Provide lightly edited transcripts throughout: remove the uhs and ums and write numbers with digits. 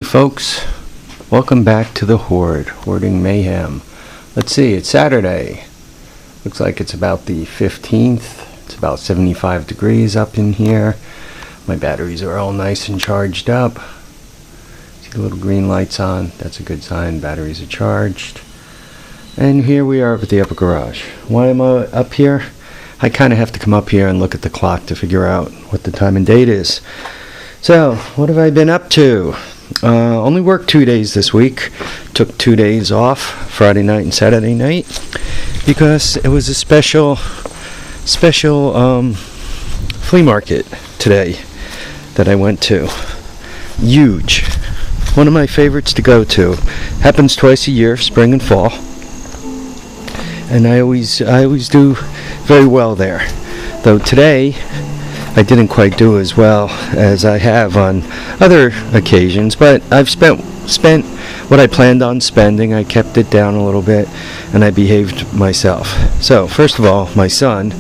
folks, welcome back to the Hoarding Mayhem. Let's see, it's Saturday. Looks like it's about the 15th. It's about 75 degrees up in here. My batteries are all nice and charged up. See the little green lights on? That's a good sign. Batteries are charged. And here we are at the upper garage. Why am I up here? I kind of have to come up here and look at the clock to figure out what the time and date is. So, what have I been up to? Only worked 2 days this week. Took 2 days off, Friday night and Saturday night, because it was a special flea market today that I went to. Huge. One of my favorites to go to. Happens twice a year, spring and fall. And I always do very well there. Though today I didn't quite do as well as I have on other occasions, but I've spent what I planned on spending. I kept it down a little bit, and I behaved myself. So, first of all, my son,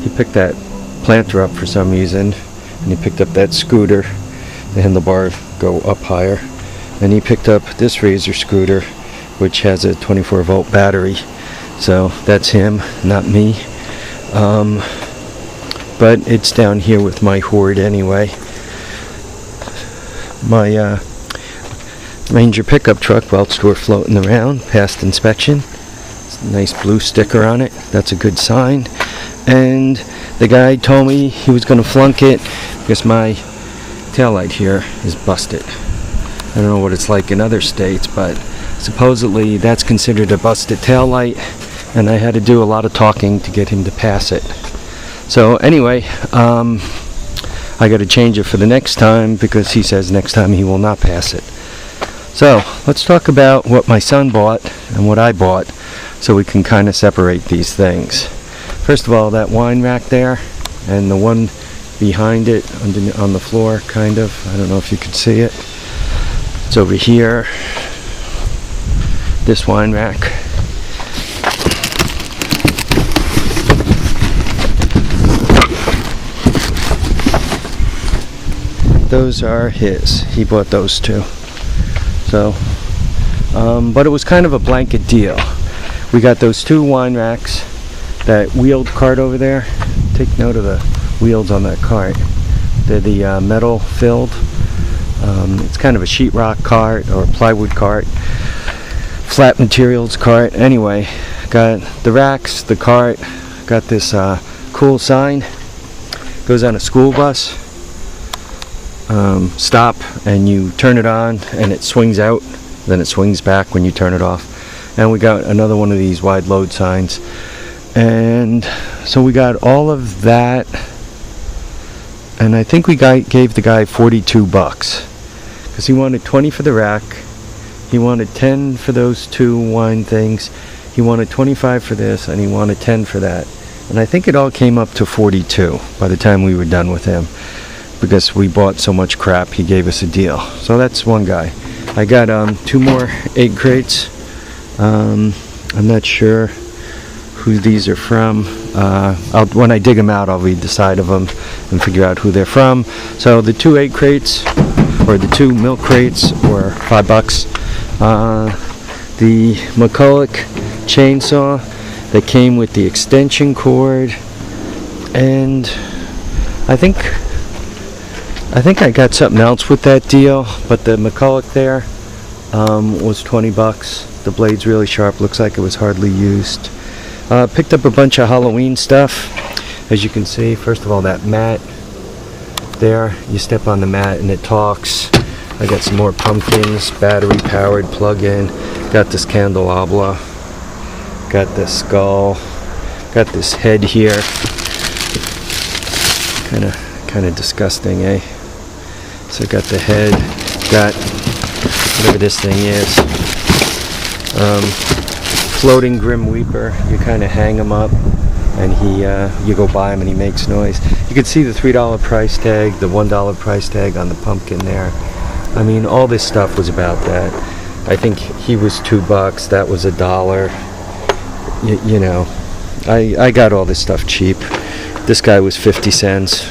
he picked that planter up for some reason, and he picked up that scooter. The handlebar go up higher, and he picked up this Razor scooter, which has a 24-volt battery. So that's him, not me. But it's down here with my hoard anyway. My Ranger pickup truck, well, still floating around, passed inspection. It's a nice blue sticker on it. That's a good sign. And the guy told me he was going to flunk it because my taillight here is busted. I don't know what it's like in other states, but supposedly that's considered a busted taillight, and I had to do a lot of talking to get him to pass it. So anyway, I got to change it for the next time because he says next time he will not pass it. So let's talk about what my son bought and what I bought so we can kind of separate these things. First of all, that wine rack there and the one behind it on the floor, kind of. I don't know if you could see it. It's over here. This wine rack. Those are his. He bought those two. So, but it was kind of a blanket deal. We got those two wine racks, that wheeled cart over there. Take note of the wheels on that cart. They're the metal filled. It's kind of a sheetrock cart or a plywood cart, flat materials cart. Anyway, got the racks, the cart, got this cool sign. Goes on a school bus. Stop, and you turn it on and it swings out, then it swings back when you turn it off. And we got another one of these wide load signs, and so we got all of that, and I think we gave the guy $42 because he wanted 20 for the rack, he wanted 10 for those two wine things, he wanted 25 for this, and he wanted 10 for that, and I think it all came up to 42 by the time we were done with him. Because we bought so much crap, he gave us a deal. So that's one guy. I got two more egg crates. I'm not sure who these are from. When I dig them out, I'll read the side of them and figure out who they're from. So the two egg crates, or the two milk crates, were $5. The McCulloch chainsaw that came with the extension cord, and I think I got something else with that deal, but the McCulloch there was $20. The blade's really sharp, looks like it was hardly used. Picked up a bunch of Halloween stuff. As you can see, first of all, that mat there, you step on the mat and it talks. I got some more pumpkins, battery powered, plug-in. Got this candelabra. Got this skull. Got this head here. Kind of disgusting, eh? So got the head, got whatever this thing is, floating Grim Reaper. You kind of hang him up, and you go by him and he makes noise. You can see the $3 price tag, the $1 price tag on the pumpkin there. I mean, all this stuff was about that. I think he was $2, that was $1. You know, I got all this stuff cheap. This guy was 50 cents.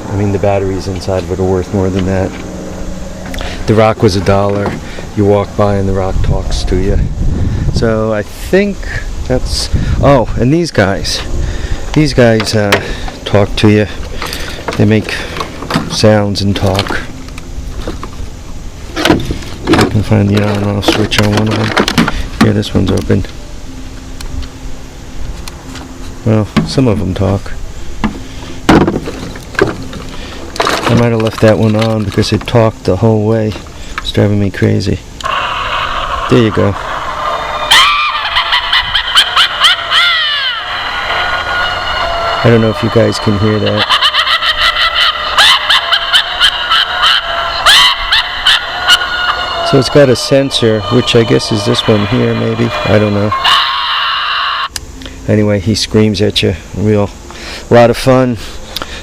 I mean, the batteries inside of it are worth more than that. The rock was $1. You walk by and the rock talks to you. So I think that's... Oh, and these guys talk to you. They make sounds and talk. I can find the on-off switch on one of them. Here, this one's open. Well, some of them talk. I might have left that one on because it talked the whole way. It's driving me crazy. There you go. I don't know if you guys can hear that. So it's got a sensor, which I guess is this one here maybe. I don't know. Anyway, he screams at you. A lot of fun.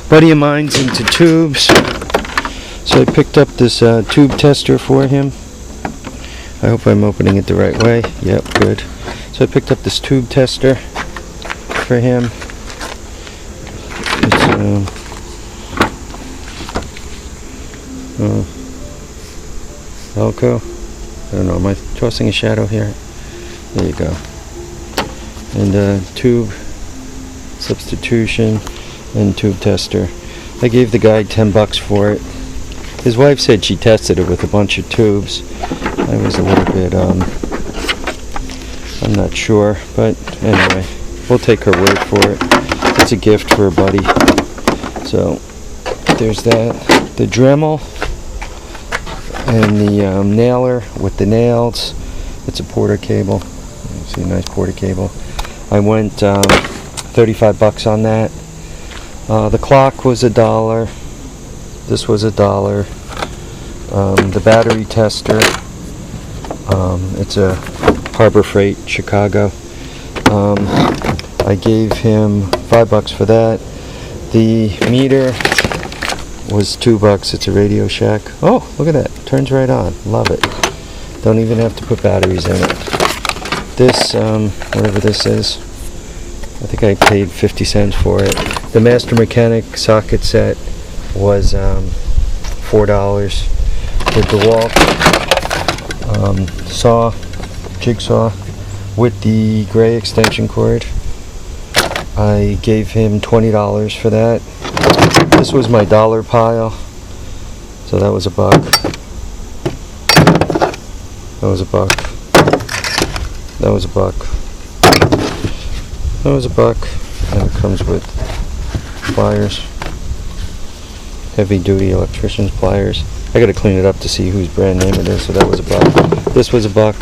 Buddy of mine's into tubes, so I picked up this tube tester for him. I hope I'm opening it the right way. Yep, good. So I picked up this tube tester for him. It's Velcro. I don't know, am I tossing a shadow here? There you go. And tube substitution and tube tester. I gave the guy $10 for it. His wife said she tested it with a bunch of tubes. I was a little bit, I'm not sure, but anyway, we'll take her word for it. It's a gift for a buddy. So, there's that. The Dremel and the nailer with the nails. It's a Porter cable. You see a nice Porter cable. I went $35 on that. The clock was $1. This was $1. The battery tester. It's a Harbor Freight, Chicago. I gave him $5 for that. The meter was $2. It's a Radio Shack. Oh, look at that. Turns right on. Love it. Don't even have to put batteries in it. This, whatever this is, I think I paid 50 cents for it. The Master Mechanic socket set was $4. The DeWalt jigsaw with the gray extension cord, I gave him $20 for that. This was my dollar pile, so that was $1. That was $1. That was $1. That was $1. And it comes with pliers, heavy duty electrician's pliers. I gotta clean it up to see whose brand name it is, so that was $1. This was $1.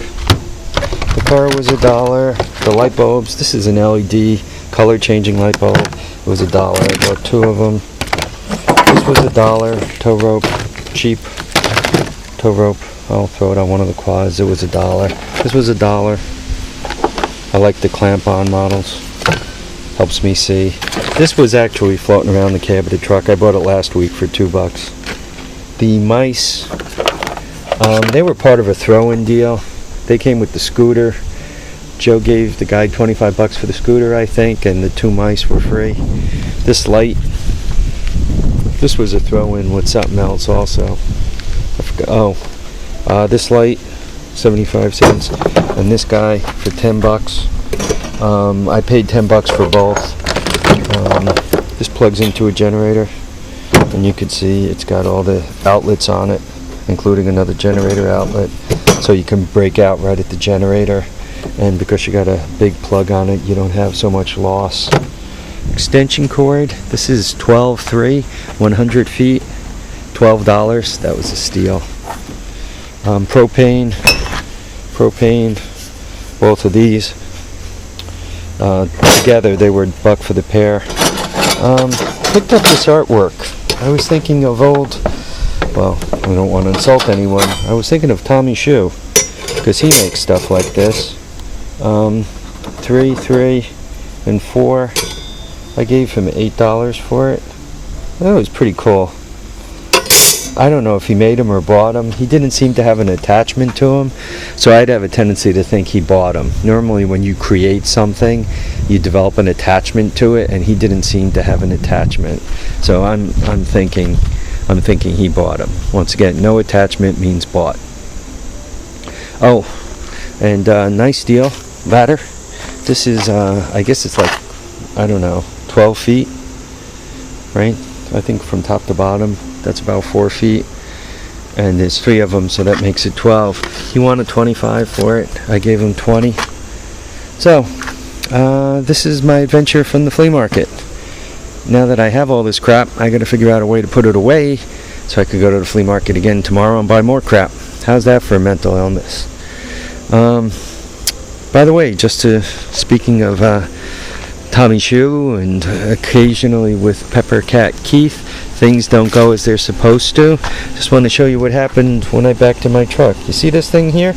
The car was $1. The light bulbs, this is an LED color changing light bulb. It was $1. I bought 2 of them. This was $1. Tow rope, cheap tow rope. I'll throw it on one of the quads. It was $1. This was $1. I like the clamp-on models. Helps me see. This was actually floating around the cab of the truck. I bought it last week for $2. The mice, they were part of a throw-in deal. They came with the scooter. Joe gave the guy $25 for the scooter, I think, and the 2 mice were free. This light, this was a throw-in with something else also. I forgot. Oh, this light, 75 cents, and this guy for $10. I paid $10 for both. This plugs into a generator, and you can see it's got all the outlets on it, including another generator outlet, so you can break out right at the generator, and because you got a big plug on it, you don't have so much loss. Extension cord, this is 12.3, 100 feet, $12. That was a steal. Propane, both of these together they were $1 for the pair. Picked up this artwork. I was thinking of old, well, I don't want to insult anyone, I was thinking of Tommy Shoe, because he makes stuff like this. 3, 3, and 4. I gave him $8 for it. That was pretty cool. I don't know if he made them or bought them. He didn't seem to have an attachment to them, so I'd have a tendency to think he bought them. Normally when you create something, you develop an attachment to it, and he didn't seem to have an attachment. So I'm thinking I'm thinking he bought them. Once again, no attachment means bought. Oh, and nice deal, ladder. This is, I guess it's like, I don't know, 12 feet, right? I think from top to bottom, that's about 4 feet. And there's 3 of them, so that makes it 12. He wanted 25 for it. I gave him 20. So, this is my adventure from the flea market. Now that I have all this crap, I gotta figure out a way to put it away so I could go to the flea market again tomorrow and buy more crap. How's that for mental illness? By the way, speaking of Tommy Shoe and occasionally with Pepper Cat Keith, things don't go as they're supposed to. Just want to show you what happened when I backed to my truck. You see this thing here?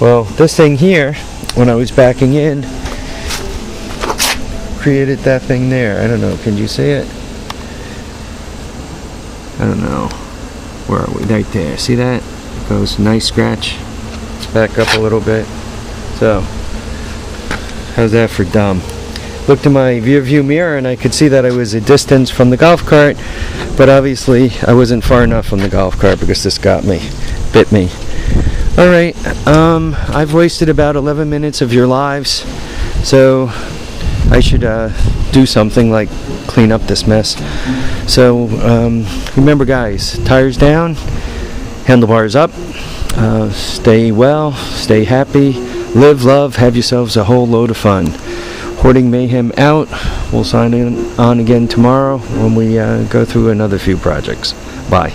Well, this thing here, when I was backing in, created that thing there. I don't know, can you see it? I don't know. Where are we? Right there. See that? It goes nice scratch. Back up a little bit. So, how's that for dumb? Looked in my rear view mirror and I could see that I was a distance from the golf cart, but obviously I wasn't far enough from the golf cart because this bit me. Alright, I've wasted about 11 minutes of your lives, so I should do something like clean up this mess. So remember guys, tires down, handlebars up, stay well, stay happy, live, love, have yourselves a whole load of fun. Hoarding Mayhem out. We'll sign on again tomorrow when we go through another few projects. Bye.